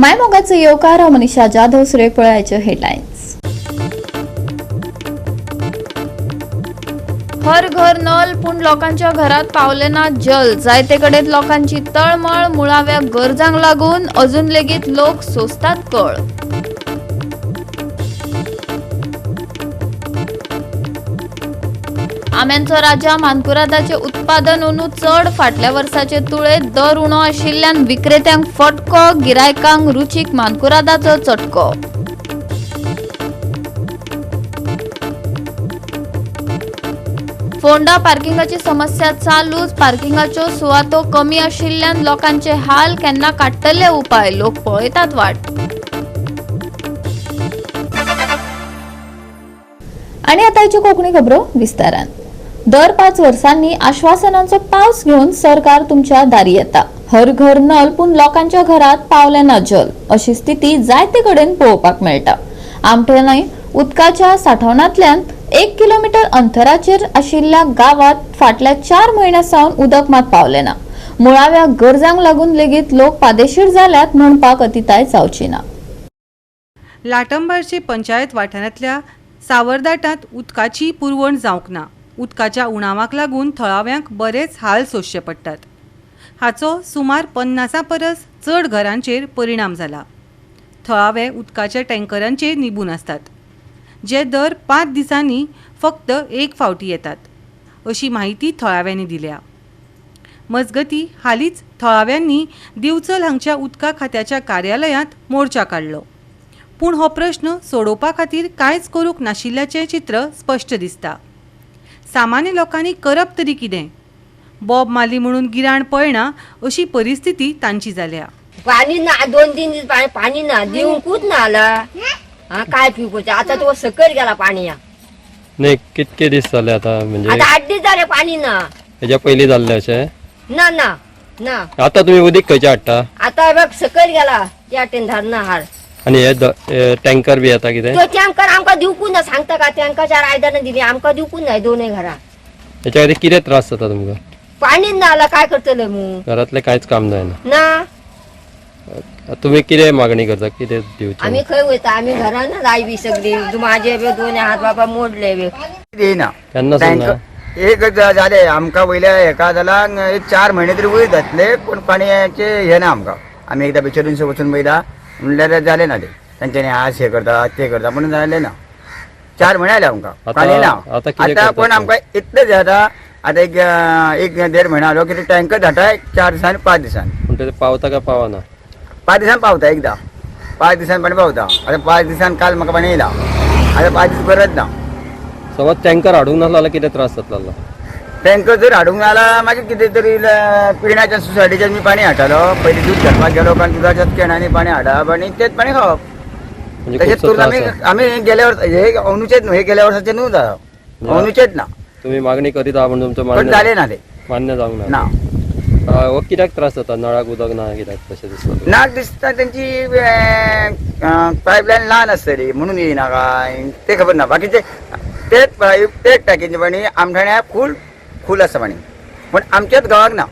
मायमोगाचे येवकार मनीषा जाधव सुरेपळाचे हेडलाइन्स। हर घर नल पण लोकांच्या घरात पावले ना जल। जायतेकडेच लोकांची तळमळ। मुळाव्या गरजांक लागून अजून लेगीत लोक सोसतात कळ। आम्यांचो राजा मानकुरादाचे उत्पादन उणू चढ। फाटल्या वर्साचे तुळेत दर उणो आशिल्ल्यान विक्रेत्यांक फटको। गिरायकांक रुचीक मानकुरादाचो चटको। फोंडा पार्किंगाची समस्या चालूच। पार्किंगाच्यो सुवातो कमी आशिल्ल्यान लोकांचे हाल। केन्ना काडटले उपाय, लोक पळयतात वाट। आणि आताची कोंकणी खबरो विस्तारान। दर 5 वर्षांनी आश्वासनांचो पावस घेऊन सरकार तुमच्या दारी येता। हर घर नल पण लोकांच्या घरात पावले ना जल अशी स्थिती जायते कडेन पळोवपाक मेळटा। आमठणय उदकाच्या साठवणांतल्यान 1 किलोमीटर अंतराचेर आशिल्ल्या गावात फाटल्या 4 म्हयन्यांसावन उदक मात पावले ना। मुळाव्या गरजांक लागून लेगीत लोक पादेशीर जाल्यात म्हणपाक अतिताय जावची ना। लाटंबारचे पंचायत वाठारांतल्या सावरदाटांत उदकाची पुरवण जावंक ना। उदकाच्या उणावाक लागून थळाव्यांक बरेच हाल सोंसचे पडटात। हाचो सुमार 50 परस चड घरांचेर परिणाम जाला। थळावे उदकाच्या टँकरांचेर निबून आसतात, जे दर 5 दिसांनी फक्त 1 फावटी येतात, अशी माहिती थळाव्यांनी दिल्या। मजगती हालींच थळाव्यांनी दिवचल हांगच्या उदका खात्याच्या कार्यालयांत मोर्चा काडलो, पूण हो प्रश्न सोडोवपा खातीर कांयच करूंक नाशिल्ल्याचें चित्र स्पश्ट दिसता। सामान्य लोकांनी करप तरी कितें? बॉब मारली म्हणून गिराण पळना अशी परिस्थिती तांची जाल्या। पाणी ना 2-3 दीस पाणी ना दिवंकूच ना आला। काय पिवपाचे आता तो सकल गेला पाणी। नाही कितके दीस जाले आता म्हणजे आता 8 दीस जाले पाणी ना। हेच्या पयलीं जाल्ले अशें ना ना ना आता तुम्ही उदीक खंयचे हाडटा? आता बघ सकल गेला त्या धरणा हाड। आणि हे टँकर बी येता कितें? तो टँकर आमकां दिवकूच ना। सांगता का टँकरच्या आयदनां दिली आमकां दिवकूच ना। दोनय घरा हेच्या खातीर कितें त्रास जाता तुमकां? पाणी ना आला काय करतले मग? घरातले कांयच काम जायना ना। तुम्ही कितें मागणी करता, कितें दिवचें? आम्ही खंय वयता? आम्ही घरान लायबी सगळी। माझे बी 2 हात बाबा मोडले बी। देना केन्ना सांगना? एक जाले आमकां वयल्या हेका जाला 4 म्हयने तरी वयर जातले, पूण पाणयाचे हे ना आमकां। आमी एकदां बिचरून वचून पयला म्हणल्यार जाले ना ते। तांच्यांनी आज हे करता ते करता पूण जाले ना। 4 म्हयने जाले आमकां पाणी ना। आता पण आमकां इतलें जाता आता एक 1.5 म्हयनो जालो की टँकर धाडटा 4 दिसांनी 5 दिसांनी। पूण ते पावता काय पावना? 5 दिसांनी पावता एकदां। 5 दिसांनी पाणी पावता। आता 5 दिसांनी काल म्हाका पाणी येयला। आता 5 दीस गरज ना। समज टँकर हाडूंक नासलो जाल्यार कितें त्रास जातलो? टँकर जर हाडूंक नाला मागीर कितें तरी पिण्याच्या सोसायटीच्यान मी पाणी हाडटालो। पयलीं दूध घालपाक गेलो कारण दुधाच्याच कॅनांनी पाणी हाडप आणि तेच पाणी खावप। म्हणजे तशेंच करून आमी गेल्या वर्सा हे अंदूचेच न्हू, हे गेल्या वर्साचे न्हू अंदूचेच ना। तुम्ही मागणी करीत आहा म्हणून तुमचं पण जाले ना ते मान्य जावंक ना। हो कित्याक त्रास जाता? नळाक उदक ना कित्याक तशें दिसता? नाक दिसता त्यांची पायपलायन ल्हान आसतली म्हणून येयना काय ते खबर ना। बाकीचे तेच टाकीचे पाणी आमठाण्या फूल आसा पाणी, पण आमच्याच गावाक ना।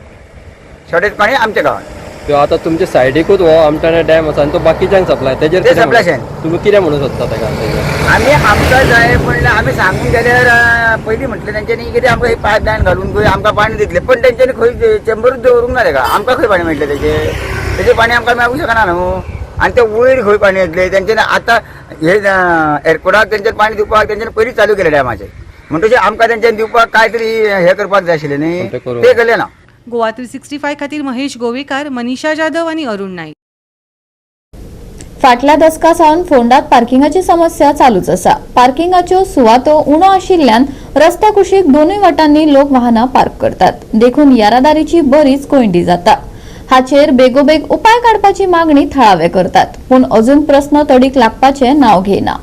शॉर्टेज पाणी आमच्या गावात। तो आता तुमच्या सायडीकूच हो आमठाणा डॅम आसा आणि तो बाकीच्यांक सप्लाय तेजेर ते सप्लाय तुम्ही कितें म्हणूं सोदता तेका? आम्ही आमकां जाय म्हणल्यार आमी सांगून गेल्यार पयलीं म्हटलें तेंच्यांनी कितें आमकां ही पायपलायन घालून खंय आमकां पाणी दितले, पण तेंच्यांनी खंय चेंबरूच दवरूंक ना तेका। आमकां खंय पाणी मेळटलें तेजें पाणी आमकां मेळूंक शकना न्हू। आनी ते वयर खंय पाणी येतलें तेंच्यांनी आतां हे एअरपोर्टाक तेंच्यांनी पाणी दिवपाक तेंच्यांनी पयलीं चालू केलें डॅमाचें, म्हणटकीर आमकां तेंच्यांनी दिवपाक काय तरी हे करपाक जाय आशिल्लें न्ही, ते केलें ना। गोवा 365 खातीर महेश गोवेकार, मनीषा जाधव आणि अरुण नाईक। फाटल्या दशका सावन फोंडात पार्किंगाची समस्या चालूच आसा। पार्किंगाच्यो सुवातो उणो आशिल्ल्यान रस्त्या कुशीक दोनूय वाटांनी लोक वाहनां पार्क करतात। देखून येरादारीची बरीच कोंडी जाता। हाचेर बेगोबेग उपाय काडपाची मागणी थळावे करतात, पूण अजून प्रश्न तडीक लागपाचे नाव घेना।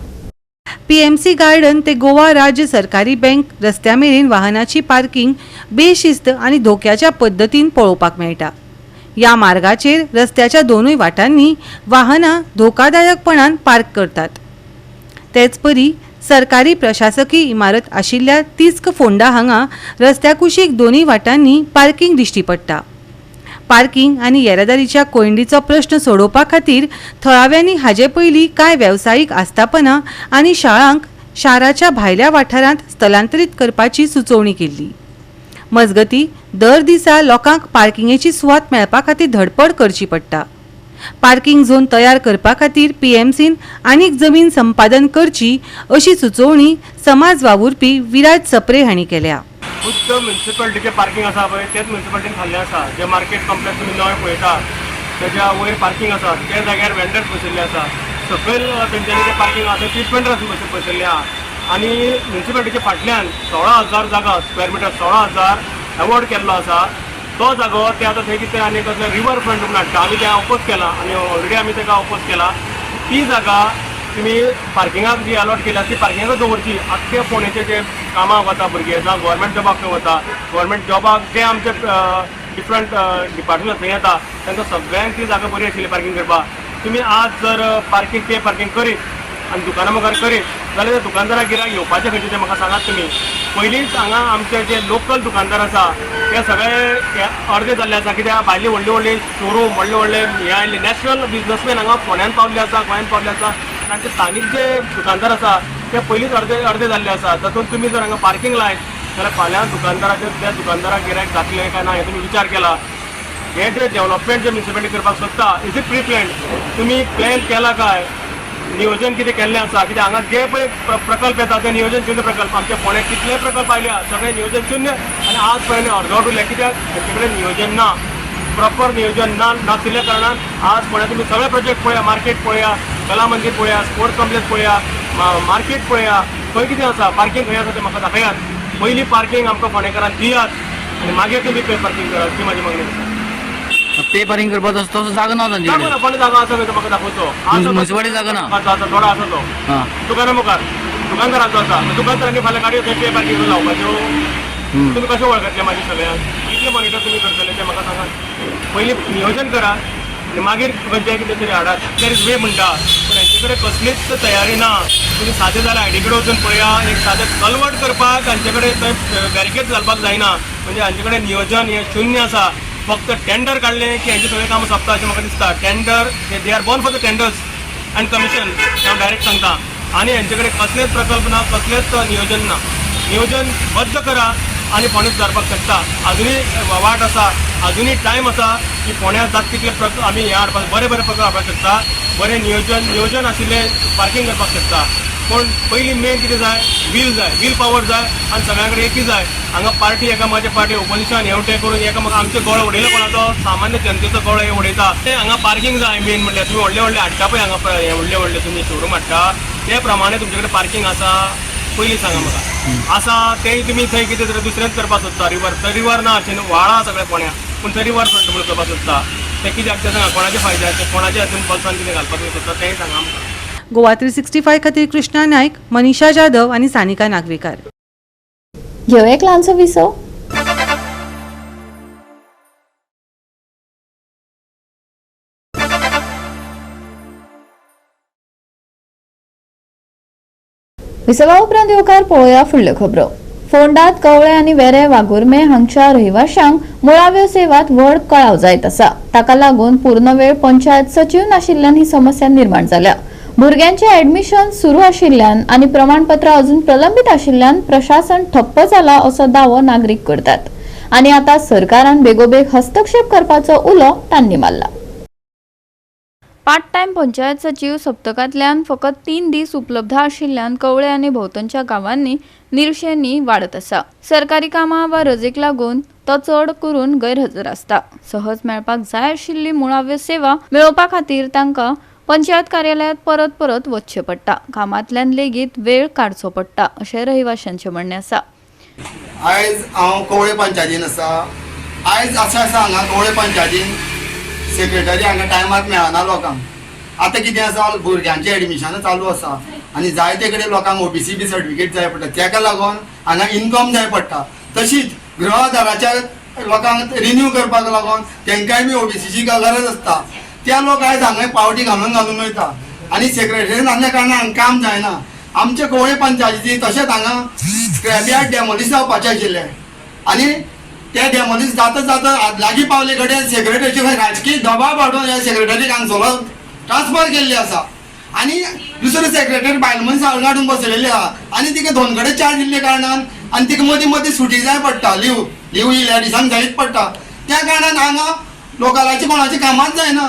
पीएमसी गार्डन ते गोवा राज्य सरकारी बँक रस्त्या मेरेन वाहनाची पार्किंग बेशिस्त आणि धोक्याच्या पद्दतीन पळोवपाक मेळटा। या मार्गाचेर रस्त्याच्या दोनूय वाटांनी वाहनां धोकादायकपणान पार्क करतात। तेच परी सरकारी प्रशासकीय इमारत आशिल्ल्या तिस्क फोंडा हांगा रस्त्या कुशीक दोनूय वाटांनी पार्किंग दिश्टी पडटा। पार्किंग आनी येरादारीच्या कोयंडीचो प्रश्न सोडोवपा खातीर थळाव्यांनी हाजे पयलीं कांय वेवसायीक आस्थापनां आनी शाळांक शाराच्या भायल्या वाठारांत स्थलांतरीत करपाची सुचोवणी केल्ली. मजगतीं दर दिसा लोकांक पार्किंगेची सुवात मेळपा खातीर धडपड करची पडटा. पार्किंग झोन तयार करपा खातीर पीएमसीन आनीक जमीन संपादन करची अशी सुचोवणी समाज वावुरपी विराज सप्रे हांणी केल्या. खुद्द म्युन्सिपालिटीचे पार्किंग आसा पळय तेच म्युन्सिपालिटीन खाल्ले आसा. जे मार्केट कॉम्प्लेक्स तुमी नवे पळयता तेज्या वयर पार्किंग आसा, त्या जाग्यार वेंडर्स बसयल्ले आसा. सकयल तेंच्यांनी ते पार्किंग आसा ट्रीटमेंट बसयल्ले आहा. आनी म्युन्सिपालिटीच्या फाटल्यान 16,000 जागा स्क्वेअर मिटर 16,000 अवॉर्ड केल्लो आसा. तो जागो ते आतां थंय कितें आनी कसले रिवर फ्रंट म्हणून हाडटा. आमी तें ऑपोज केला आनी ऑलरेडी आमी ताका ऑपोज केला. ती जागा तुमी पार्किंगाक जी अलॉट केल्या ती पार्किंगाक दवरची. आख्खे फोंडेचे जे कामाक वता भुरगे जावं गव्हर्मेंट जॉबाक वता, गव्हर्मेंट जॉबाक जे आमचे डिफरंट डिपार्टमेंट थंय येता तांकां सगळ्यांक ती जागा बरी आशिल्ली पार्किंग करपाक. तुमी आज जर पार्किंग पे पार्किंग करीत आनी दुकाना मुखार करीत जाल्यार त्या दुकानदाराक गिरायक येवपाचें खंयचें तें म्हाका सांगात तुमी. पयलींच हांगा आमचे जे लोकल दुकानदार आसा ते सगळे अर्दे जाल्ले आसा. कित्याक भायली व्हडली व्हडली शोरूम व्हडले व्हडले हे आयिल्ले नॅशनल बिजनसमॅन हांगा फोंड्यान पावल्ले आसा, गोंयांत पावल्ले आसा. तांचे स्थानीक जे दुकानदार आसा ते पयलींच अर्दे जाल्ले आसा. तातूंत तुमी जर हांगा पार्किंग लायत जाल्यार फाल्यां त्या दुकानदाराक गिरायक जातलें काय ना हे तुमी विचार केला. हे जे डेव्हलपमेंट जे म्युन्सिपालिटी करपाक सोदता इज इट प्री प्लॅन. तुमी प्लॅन केला काय, नियोजन कितें केल्लें आसा. कित्याक हांगा जे पळय प्रकल्प येता ते नियोजन शुन्य प्रकल्प. आमच्या फोंड्यात कितले प्रकल्प आयल्या सगळे नियोजन शुन्य आनी आज पर्यंत अर्दवट उरले. कित्याक हांचे कडेन नियोजन ना, प्रॉपर नियोजन नाशिल्ल्या कारणान आज फोंड्यात तुमी सगळे प्रोजेक्ट पळया, मार्केट पळया, कला मंदीर पळया, स्पोर्ट्स कॉम्प्लेक्स पळया, मार्केट पळया, खंय कितें आसा पार्किंग खंय आसा तें म्हाका दाखयात. पयलीं पार्किंग आमकां फोंडेकारांक दियात आनी मागीर तुमी पे पार्किंग करात. ती म्हाजी मागणी आसा. पे पार्किंग करपाचो तसो जागो ना तांचे जागो ना, कोणी जागो आसा खंय तो म्हाका दाखोवचो. म्युन्सिपालिटी जागो ना. आसा थोडो आसा तो हां दुकाना मुखार दुकानदाराचो आसा. दुकानदारांनी फाल्यां गाडयो थंय पे पार्किंग लावपाच्यो. तुमी कशें वळखतले मागीर सगळ्यांक कितले मॉनिटर तुमी करतले ते म्हाका सांगात. पयलीं नियोजन करा आनी मागीर खंयचें कितें तरी हाडात. देर इज वे म्हणटा पूण हांचे कडेन कसलीच तयारी ना. तुमी सादें जाल्यार आयडी कडेन वचून पळया. एक सादें कल्वर्ट करपाक हांचे कडेन थंय बॅरिकेड घालपाक जायना. म्हणजे हांचे कडेन नियोजन हें शुन्य आसा. फक्त टेंडर काढलें की हांचे सगळें कामां सोंपता अशें म्हाका दिसता. Tender they are born for the tenders and commission हांव डायरेक्ट सांगता. आनी हांचे कडेन कसलेच प्रकल्प ना, कसलेच नियोजन ना. नियोजन बद्द करा आनी फोंड्या सुदारपाक शकता. अजुनूय वाट आसा, अजुनूय टायम आसा की फोंड्यात जाता तितले आमी हे हाडपाक बरे प्रकल्प हाडपाक शकता. बरें नियोजन आशिल्लें पार्किंग करपाक शकता. पूण पयलीं मेन कितें जाय, वील पावर जाय आनी सगळ्यां कडेन एकी जाय. हांगा पार्टी एकामेकाच्या पार्टी ओपोजिशन हेवटें करून एकामेक आमचे गोळ उडयलो कोणाचो, सामान्य जनतेचो गोळ हे उडयता. ते हांगा पार्किंग जाय मेन म्हणल्यार. तुमी व्हडले हाडटा पळय हांगा हे व्हडले तुमी शोरूम हाडटा ते प्रमाणे तुमचे कडेन पार्किंग आसा पयलीं सांगा म्हाका. आसा तें तुमी थंय कितें तरी दुसरेंच करपाक सोदता. रिवर ना अशें व्हाळा सगळें फोंड्या पूण थंय रिवर फ्रंट म्हणून करपाक सोदता. तें कित्याक तें सांगा कोणाचे फायद्याचें, कोणाच्या हातून बल्सान कितें घालपाक सोदता तेंय सांगा आमकां. गोवा 365 खातीर कृष्णा नायक, मनीषा जाधव आनी सानिका नागवेकर. घेऊ एक ल्हानसो विसव. विसवा उपरांत येवकार पळोवया फुडल्यो खबरो. फोंडात कवळे आनी वेरे वागुर्मे हांगच्या रहिवाशांक मुळाव्यो सेवात व्हड कळाव जायत आसा. ताका लागून पूर्णवेळ पंचायत सचिव नाशिल्ल्यान ही समस्या निर्माण जाल्या. भुरग्यांचे ऍडमिशन सुरू आशिल्ल्यान आनी प्रमाणपत्र अजून प्रलंबित आशिल्ल्यान प्रशासन ठप्प जाला असो दावो नागरीक करतात. आनी आता सरकारान बेगोबेग हस्तक्षेप करपाचो उलो तांणी मारला. पार्ट टाइम पंचायत सचिव सप्तकांतल्यान फकत 3 दीस उपलब्ध आशिल्ल्यान कवळे आनी भोंवतणच्या गांवांनी निरशेनी वाडत आसा. सरकारी कामां वा रजेक लागून तो चड करून गैरहजर आसता. सहज मेळपाक जाय आशिल्ली मुळाव्यो सेवा मेळोवपा खातीर तांकां पंचायत कार्यालयात परत वचचें पडटा. कामांतल्यान लेगीत वेळ काडचो पडटा अशें रहिवाशांचें म्हणणें आसा. आयज हांव कवळे पंचायतीन आसा. आयज अशें आसा हांगा कवळे पंचायतीन सेक्रेटरी हांगा टायमार मेळना लोकांक. आतां कितें आसा, भुरग्यांचें एडमिशन चालू आसा आनी जायते कडेन लोकांक ओबीसी बी सर्टिफिकेट जाय पडटा. ताका लागून हांगा इन्कम जाय पडटा. तशीच गृहदाराच्या लोकांक रिन्यू करपाक लागून तांकांय बी ओबीसीची गरज आसता. त्या लोक आयज हांगा पावटी घालून वयता आनी सेक्रेटरीन नासल्या कारणान हांगा काम जायना. आमचे कवळे पंचायतीची तशेंच हांगा स्क्रॅप यार्ड डेमोलिश जावपाचें आशिल्लें आनी त्या डेमोलीज जाता जाता लागीं पावले कडेन सेक्रेटरीचे राजकीय दबाव हाडून ह्या सेक्रेटरीक हांगसर ट्रान्सफर केल्ली आसा आनी दुसरे सेक्रेटरी बायल मनीस हाडून बसयलेली आहा आनी तिका 2 कडेन चार्ज दिल्ले कारणान आनी तिका मदीं मदीं सुटी जाय पडटा लीव इल्या दिसांक जायच पडटा त्या कारणान हांगा लोकलाची कोणाची कामाच जायना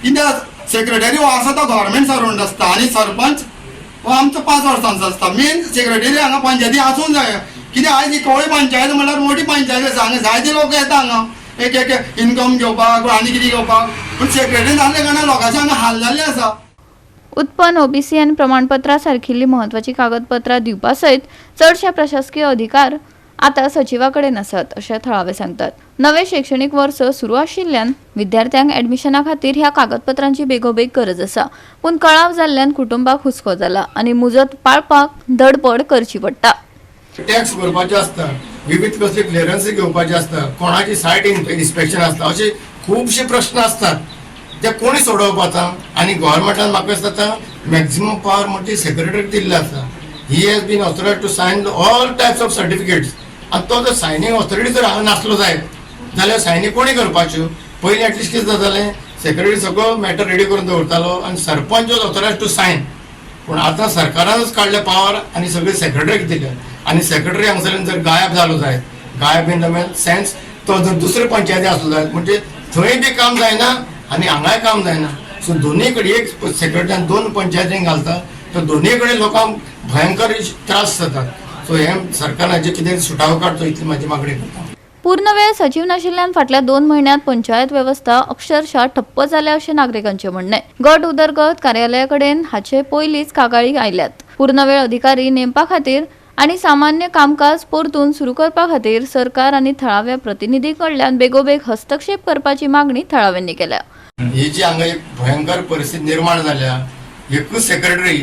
कित्याक सेक्रेटरी हो आसा तो गव्हर्मेंट सर्वंट आसता आनी सरपंच हो आमचो 5 वर्सांचो आसता मेन सेक्रेटरी हांगा पंचायती आसूंक जाय कित्याक आयज ही कवळी पंचायत म्हणल्यार मोठी पंचायत आसा हांगा जायते लोक येता हांगा एक इन्कम घेवपाक आनी कितें घेवपाक पूण सेक्रेटरी जाल्ले कारणान लोकांचे हांगा हाल जाल्ले आसा. उत्पन्न ओबीसी आनी प्रमाणपत्रा सारखिल्ली महत्वाची कागदपत्रां दिवपा सयत चडशे प्रशासकीय अधिकार आता सचिवाकडेन आसात अशें थळावे सांगतात. नवे शैक्षणिक वर्स सुरू आशिल्ल्यान विद्यार्थ्यांक ऍडमिशना खातीर ह्या कागदपत्रांची बेगोबेग गरज आसा पूण कळाव जाल्ल्यान कुटुंबाक हुस्को जाला आनी मुजत पाळपाक धडपड करची पडटा. टॅक्स भरपाचे आसता विविध कसले क्लिअरन्स घेवपाचे आसता कोणाची सायट इन्स्पेक्शन आसता असे खूबशे प्रश्न असतात ते कोणी सोडोवपाचा आनी गव्हर्मेंटान म्हाका दिसता मॅक्झिमम पावर म्हणजे सेक्रेटरीक दिल्ले आसा. He has been authorised to sign all types of certificates आनी तो जर सायनींग ऑथॉरिटी जर हांगा नासलो जायत जाल्यार सायनी कोणी करपाच्यो पयलीं एटलिस्ट कितें जातालें सेक्रेटरी सगळो मॅटर रेडी करून दवरतालो आनी सरपंच वॉज ऑथोरायज टू सायन पूण आतां सरकारानच काडले पावर आनी सगळे सेक्रेटरीक दिले आनी सेक्रेटरी हांगसरल्यान जर गायब जालो जायत गायब इन द सेन्स तो जर दुसरे पंचायती आसलो जायत म्हणजे थंय बी काम जायना आनी हांगाय काम जायना. सो दोनूय कडेन एक सेक्रेटरीन 2 पंचायतींक घालता तर दोनूय कडेन लोकांक भयंकर त्रास जातात. सो हे सरकाराचे कितें सुटावो काडचो इतली म्हाजी मागणी करता. पूर्ण वेळ सचिव नाशिल्ल्यान फाटल्या 2 महिन्यांत पंचायत व्यवस्था अक्षरशः ठप्प जाल्या अशें नागरिकांचे म्हणणे. गट उदरगत कार्यालया कडेन हाचे पयलींच कागाळी आयल्यात. पूर्ण वेळ अधिकारी नेमपा खातीर आनी सामान्य कामकाज परतून सुरू करपा खातीर सरकार आनी थळाव्या प्रतिनिधी कडल्यान बेगोबेग हस्तक्षेप करपाची मागणी थळाव्यांनी केल्या. ही जी हांगा एक भयंकर परिस्थिती निर्माण जाल्या एकूच सेक्रेटरी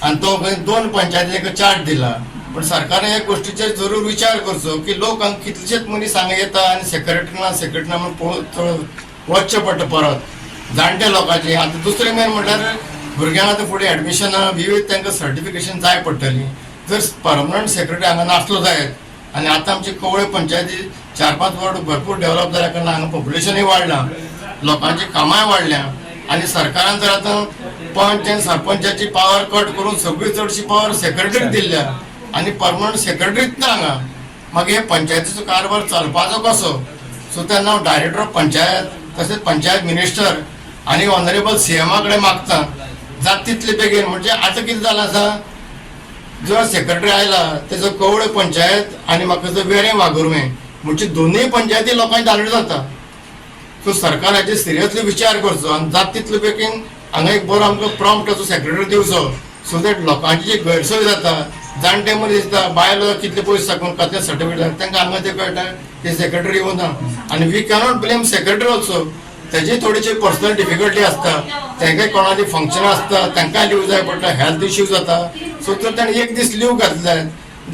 आनी तो 2 पंचायतीक चार्ज दिला पण सरकारान एक गोष्टीचेर जरूर विचार करचो की लोक हांगा कितलेशेच मनीस हांगा येता आनी सेक्रेटरी म्हणून वचचें पडटा परत जाणटे लोकांचे. आतां दुसरें मेन म्हणल्यार भुरग्यांक आतां फुडें एडमिशनां विविध तांकां सर्टिफिकेशन जाय पडटलीं जर परमनंट सेक्रेटरी हांगा नासलो जायत आनी आतां आमची कवळे पंचायती 4-5 वार्ड भरपूर डेव्हलप जाल्या कारणान हांगा पॉप्युलेशनूय वाडलां लोकांची कामाय वाडल्या आनी सरकारान जर आतां पंच आनी सरपंचाची पावर कट करून सगळी चडशी पावर सेक्रेटरीक दिल्ल्या आनी परमनंट सेक्रेटरीच ना हांगा मागीर हे पंचायतीचो कारभार चलपाचो कसो. सो तेन्ना हांव डायरेक्टर ऑफ पंचायत तशेंच पंचायत मिनिस्टर आनी ऑनरेबल सीएमा कडेन मागता जाता तितले बेगीन म्हणजे आतां कितें जालां आसा जो सेक्रेटरी आयला तेजो कवळे पंचायत आनी म्हाका जो वेरें वागुर्मे म्हणजे दोनूय पंचायती लोकांची दालूड जाता. सो सरकाराचे सिरियसली विचार करचो आनी जाता तितले बेगीन हांगा एक बरो आमकां प्रॉम्प्ट असो सेक्रेटरी दिवचो सो दॅट लोकांची जी गैरसोय जाता जाणटे मनीस दिसता बायलो कितले पयस साकून कसले सर्टिफिकेट तांकां हांगा ते कळटा ते सेक्रेटरी येवना आनी we cannot blame secretary also तेजे थोडीशी पर्सनल डिफिकल्टी आसता तांकांय कोणाची फंक्शनां आसता तांकांय लीव जाय पडटा हेल्थ इश्यूज जाता. सो जर ताणें एक दीस लीव घातले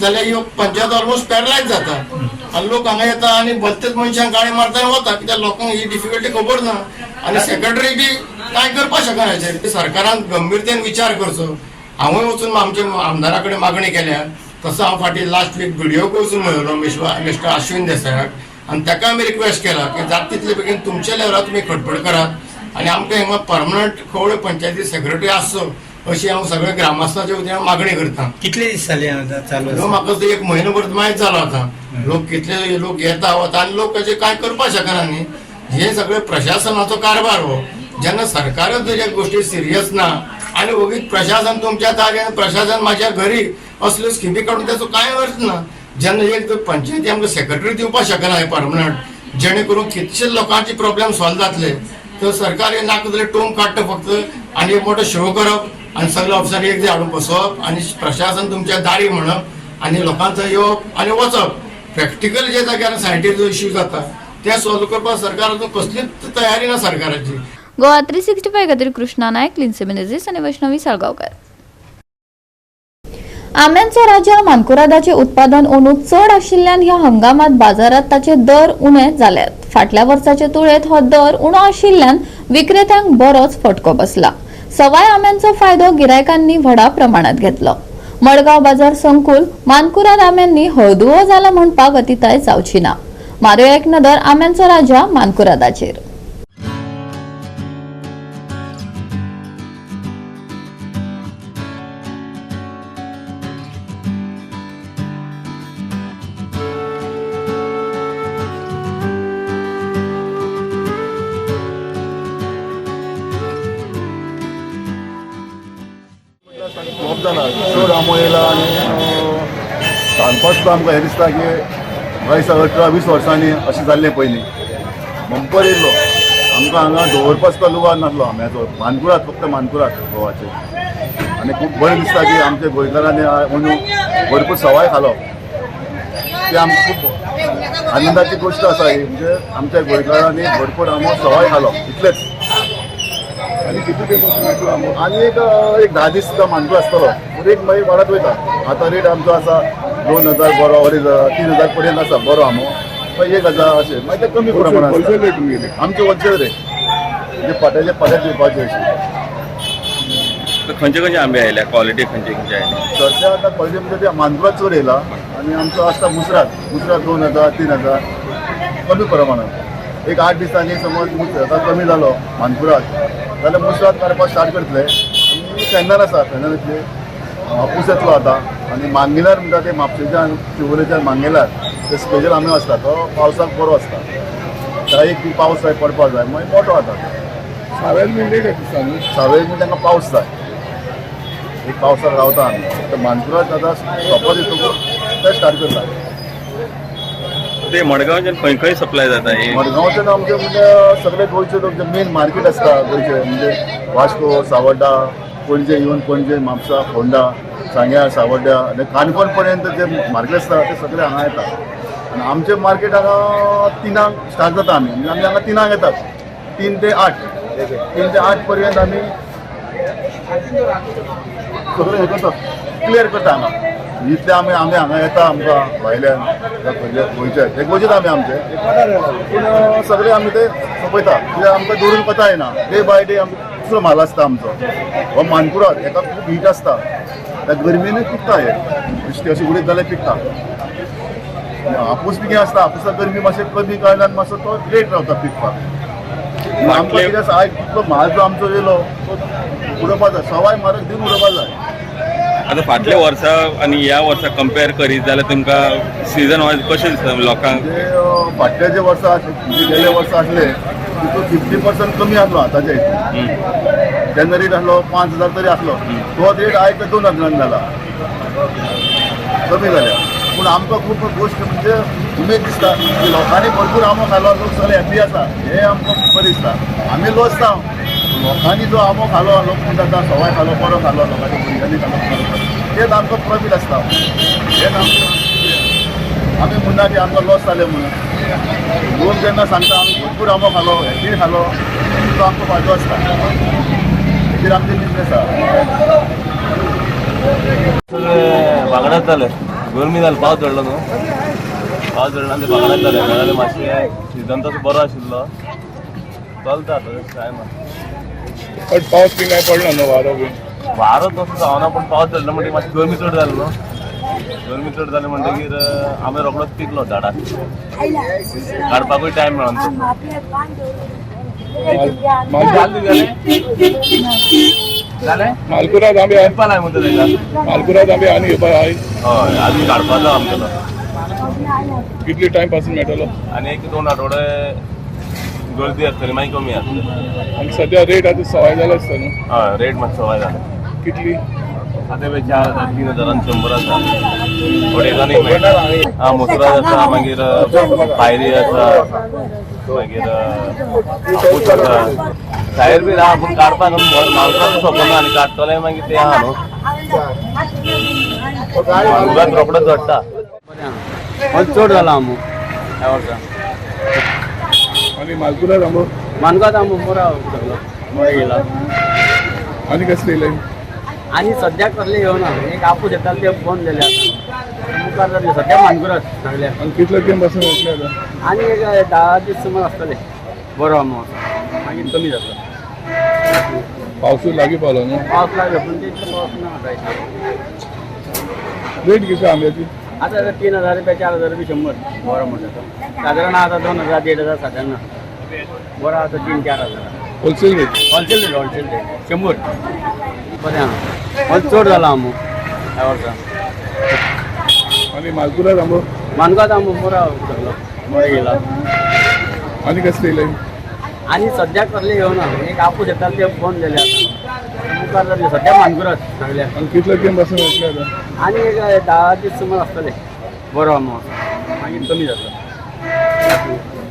जाल्यार ह्यो पंचायत ऑलमोस्ट पॅरलायज जाता आनी लोक हांगा येता आनी भलतेच मनशांक गाळी मारता वता कित्याक लोकांक ही डिफिकल्टी खबर ना आनी सेक्रेटरी बी कांय करपाक शकना हेचेर. सरकारान गंभीरतेन विचार करचो. हांवूय वचून आमच्या आमदारा कडेन मागणी केल्या तसो हांव फाटीं लास्ट वीक व्हिडिओ वचून मेळिल्लो मिस्टर अश्विन देसायाक आनी ताका आमी रिक्वेस्ट केला की जाता तितले बेगीन तुमच्या लेवलार तुमी खटपट करात आनी आमकां हांगा परमनंट कवळे पंचायती सेक्रेटरी आसचो अशी हांव सगळ्या ग्रामस्थांच्या वतीन मागणी करता. कितले दीस जाले चालू म्हाका एक म्हयनोभर माहीत जालो आतां लोक कितले लोक येता वता आनी लोक हेजे कांय करपाक शकना न्ही. हे सगळे प्रशासनाचो कारभार हो जेन्ना सरकारच जर ह्या गोष्टी सिरियस ना आनी वगीच प्रशासन तुमच्या ताब्यान प्रशासन म्हाज्या घरी असल्यो स्किमी काडून ताचो कांय अर्थ ना. जेन्ना एक पंचायती आमकां सेक्रेटरी दिवपाक शकना हे परमनंट जेणे करून कितलेशेच लोकांचे प्रॉब्लेम सॉल्व जातले तर सरकार हे नाका जाल्यार टोम काडटा फक्त आनी एक मोठो शो करप आनी सगळे ऑफिसर एक दीस हाडून बसोवप आनी प्रशासन तुमच्या दारी म्हणप आनी लोकांचो येवप आनी वचप. प्रॅक्टिकल जे जाग्यार सायटीचो इश्यू जाता ते सॉल्व करपाक सरकाराचो कसलीच तयारी ना सरकाराची. गोवा 365 खातीर कृष्णा नायक, लिन्से मेनेझीस आनी वैष्णवी साळगांवकार. आंब्यांचो राजा मानकुरादाचे उत्पादन अंदूं चड आशिल्ल्यान ह्या हंगामात बाजारात ताचे दर उणे जाल्यात. फाटल्या वर्साचे तुळेंत हो दर उणो आशिल्ल्यान विक्रेत्यांक बरोच फटको बसला. सवाय आंब्यांचो फायदो गिरायकांनी व्हडा प्रमाणात घेतलो. मडगांव बाजार संकुल मानकुराद आंब्यांनी हळदुवो जाला म्हणपाक अतिताय जावची ना. मारुया एक नदर आंब्यांचो राजा मानकुरादाचेर. खूब जाणा चड आमो येयला आनी सांगपाक आमकां हें दिसता की वयस 18-20 वर्सांनी अशें जाल्लें पयलीं बंपर येयल्लो आमकां हांगा दवरपाक सुद्दां लुगार नासलो आम्याचो मानकुराद फक्त मानकुराद गोवाचे आनी खूब बरें दिसता की आमच्या गोंयकारांनी म्हणून भरपूर सवाय खालो ती आमकां खूब आनंदाची गोश्ट आसा ही म्हणजे आमच्या गोंयकारांनी भरपूर आमो सवाय खालो इतलेंच. आनी एक 10 दीस सुद्दां मानकुराद आसतलो रेट मागीर वाडत वयता. आतां रेट आमचो आसा 2000 बरो 3000 पर्यंत आसा बरो आमो मागीर 1000 अशें मागीर ते कमी प्रमाणांत आमचे होलसेल रेट म्हणजे पाट्याचे दिवपाचे अशें. खंयचे खंयचे आंबे आयल्या क्वालिटी खंयचे खंयचे आयल्या सध्या आतां क्वॉलिटी म्हणजे ते मानकुराद चड येयला आनी आमचो आसता मुसराद 2000 3000 कमी प्रमाणांत. एक 8 दिसांनी समज आतां कमी जालो मानकुराद जाल्यार मुसराद काडपाक स्टार्ट करतले. आनी फेन्नार आसा फेन्नारांतले हापूस येतलो आतां आनी मांगिलार म्हणटा ते म्हापशेच्यान शिवोलेच्यान मांगिलार ते स्पेशल आंबे आसता तो पावसाक बरो आसता. त्या एक पावस जाय पडपाक जाय मागीर मोठो जाता. सावेल बी तांकां पावस जाय एक पावसाक रावता आमी मानकुराद आतां सोंपत येतकूच ते स्टार्ट करता. ते मडगांवच्यान खंय खंय सप्लाय जाता हे मडगांवच्यान आमचे म्हणजे सगळे गोंयचे लोक जे मेन मार्केट आसता गोंयचे म्हणजे वास्को सावड्डा पणजे इवन पणजे म्हापसा फोंडा सांग्यार सावड्ड्या आनी काणकोण पर्यंत जे मार्केट आसता ते सगळे हांगा येता. आनी आमचे मार्केट हांगा 3 स्टार्ट जाता आमी म्हणजे आमी हांगा 3 येतात 3 ते 8 पर्यंत आमी सगळे हे करता क्लियर करता हांगा. इतले आमी हांगा येता आमकां भायल्यान गोंयचे ते गोंयचेच आमी आमचे पूण सगळे आमी ते सोंपयता कित्याक आमकां दवरून कोता येना. डे बाय डे आमकां दुसरो म्हाल आसता आमचो हो मानकुराद हेका खूब हीट आसता त्या गरमेनूय पिकता हे बेश्टे अशें उडयत जाल्यार पिकता. हापूस बी कितें आसता हापूसाक गरमी मातशें कमी कारणान मातसो तो लेट रावता पिकपाक. आमकां कितें आसा आयज तितलो म्हाल जो आमचो येयलो तो उडोवपाक जाय सवाय म्हारग दिवन उडोवपाक जाय. आतां फाटल्या वर्सा आनी ह्या वर्सा कंपेर करीत जाल्यार तुमकां सिजन वायज कशें दिसता लोकांक. म्हणजे फाटले जे वर्सा गेले वर्सा आसले तितून 50% कमी आसलो आतांच्या हितून. तेन्ना रेट आसलो 5000 तरी आसलो तो रेट आयज 2000 जाला कमी जाल्या. पूण आमकां खूब गोश्ट म्हणजे उमेद दिसता की लोकांनी भरपूर आंबो खालो लोक सगळे हॅप्पी आसा हे आमकां बरें दिसता. आमी लोचता लोकांनी जो आंबो खालो लोक म्हणटा सवाय खालो बरो खालो लोकांच्या भुरग्यांनी खालो तेच आमकां प्रॉफीट आसता. हेच आमी म्हणना की आमकां लॉस जालें म्हणून. लोक जेन्ना सांगता आमी भरपूर आंबो खालो हॅप्पी खालो तो आमकां फायदो आसता. हेचेर आमचे बिजनेस आसा. बागडात जालें गरमी जाली पावस झडलो न्हू पावस झडलो आनी ते बागडात जालें नाजाल्यार मातशें सिजन तसो बरो आशिल्लो चलता आतां काय बट पावस बी काय पडलो न्हू वारो बी वारो तसो जावना पूण पावस झडलो म्हणटकीर मातशी गरमी चड जाली न्हू गरमी चड जाली म्हणटकीर आंबे रोखडोच पिकलो झाडाक काडपाकूय टायम मेळना. मालकुराद आंबे येवपा म्हणटा तेका मालकुराद आंबे आनी हय आनी काडपाचो आमचो कितले टायम पासून मेळटलो आनी 1-2 आठवडे गर्दी आसतली मागीर कमी आसतली. आनी सद्या रेट आतां सवाय जाला आसता न्हू. हय रेट मातसो सवाय जाला. कितली आतां 4,000-3,000 100 आसा थोडे जाणी मेळटा. मुसराद आसा मागीर फायरी आसा मागीर हापूस आसा सायर बी आहा पूण काडपाक मावसाक सोंपना आनी काडटले मागीर ते आहा न्हू मानकुराद रोखडो झडटा. चड जाला आंबो ह्या वर्सा आनी मालकुराद आंबो मानकुराद आंबो बरो गेला. आनी कसले येयले आणि सध्या कसले येवना एक आपूस येता ते बंद जाले आतां मुखार जातले सध्या मानकुराद सगळे. आनी कितले टायम पासून वयतले आतां आनी एक 10 दीस सुमार आसतले बरो आंबो मागीर कमी जातलो. पावसूय लागीं पावलो न्हू. पावस लागलो पूण तितलो पावस ना जायत. रेट कितली आंब्याची आता 3,000 रुपये 4,000 रुपये 100 बोरा म्हणतात साधारण आता 2,000 1,500 साधारण बोरा आता 3-4,000 होलसेल रेट होलसेल रेट 100 बरें आहा चड जाला आमो ह्या वर्सा आणि मालपुरा आंबो मानगांव आंबो मोरा उतरलो मोरे गेला आणि कसं येईल आणि सध्या कसले घेऊन एक आपूस येतात ते फोन दिले आता मुखार जातले सध्या मानकुरात सगळ्या आणि कितलो टाइम पासून येतले आता आणि एक 10 दीस सुमार आसतले बरो आमो मागीर कमी जाता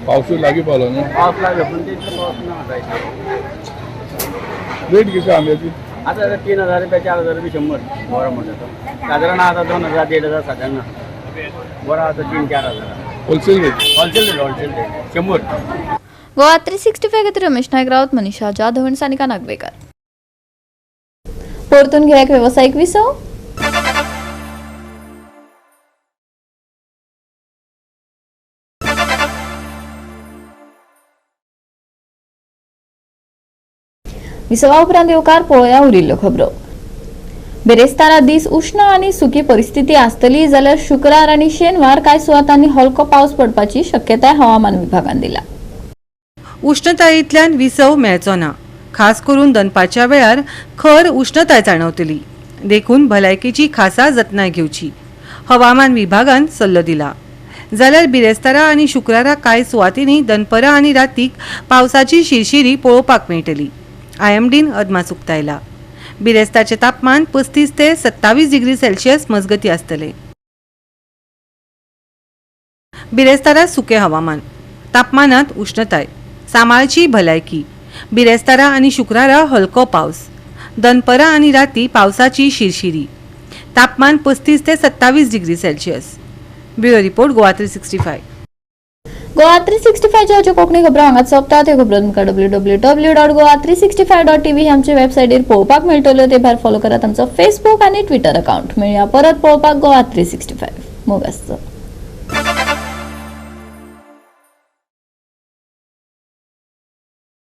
पावस लागीं पावलो न्हू पावस लागलो पण ते इतलो पावस ना जायचा रेट किती आंब्याची आता 3,000 रुपये 4,000 रुपये 100 बरो म्हणतात साधारण आता 2,000 1,500 साधारण बरो आता 3-4,000 wholesale rate wholesale rate 100 Goa 365 खातीर रमेश नायक रावत, मनीषा जाधव आणि सानिका नागवेकर. परतून घेयाक व्यावसायिक विसव. विसवा उपरांत येवकार पळोवया उरिल्ल्यो खबरो. बेरेस्तारा दीस उष्ण आणि सुकी परिस्थिती आसतली जाल्यार शुक्रार आणि शेनवार कांय सुवातांनी हलको पावस पडपाची शक्यताय हवामान विभागान दिला. उष्णतायेंतल्यान विसव मेळचो ना. खास करून दनपारच्या वेळार खर उष्णताय जाणवतली. देखून भलायकेची खासा जतनाय घेवची हवामान विभागान सल्लो दिला. जाल्यार बिरेस्तारा आणि शुक्रारा कांय सुवातींनी दनपरा आणि रातीक पावसाची शिरशिरी पळोवपाक मेळटली. IMDन अदमास उक्तायला. बिरेस्ताचे तापमान 35 ते 27 डिग्री सेल्सियस मजगती आसतले. बिरेस्तारा सुके हवामान, तापमानात उष्णताय, सांबाळची भलायकी. बिरेस्तारा आणि शुक्रारा हलको पावस, दनपरा आणि राती पावसाची शिरशिरी, तापमान 35 ते 27 degree Celsius. Bureau report Goa 365. Goa 365 च्या कोंकणी खबरो हांगाच सोंपतात. ह्यो खबरो तुमकां www.goa365.tv ही आमचे वेबसायटीर पळोवपाक मेळटल्यो. ते भायर फॉलो करात आमचो फेसबूक आणि ट्विटर अकाउंट. मेळया परत पळोवपाक गोवा 365. मोग आसचो.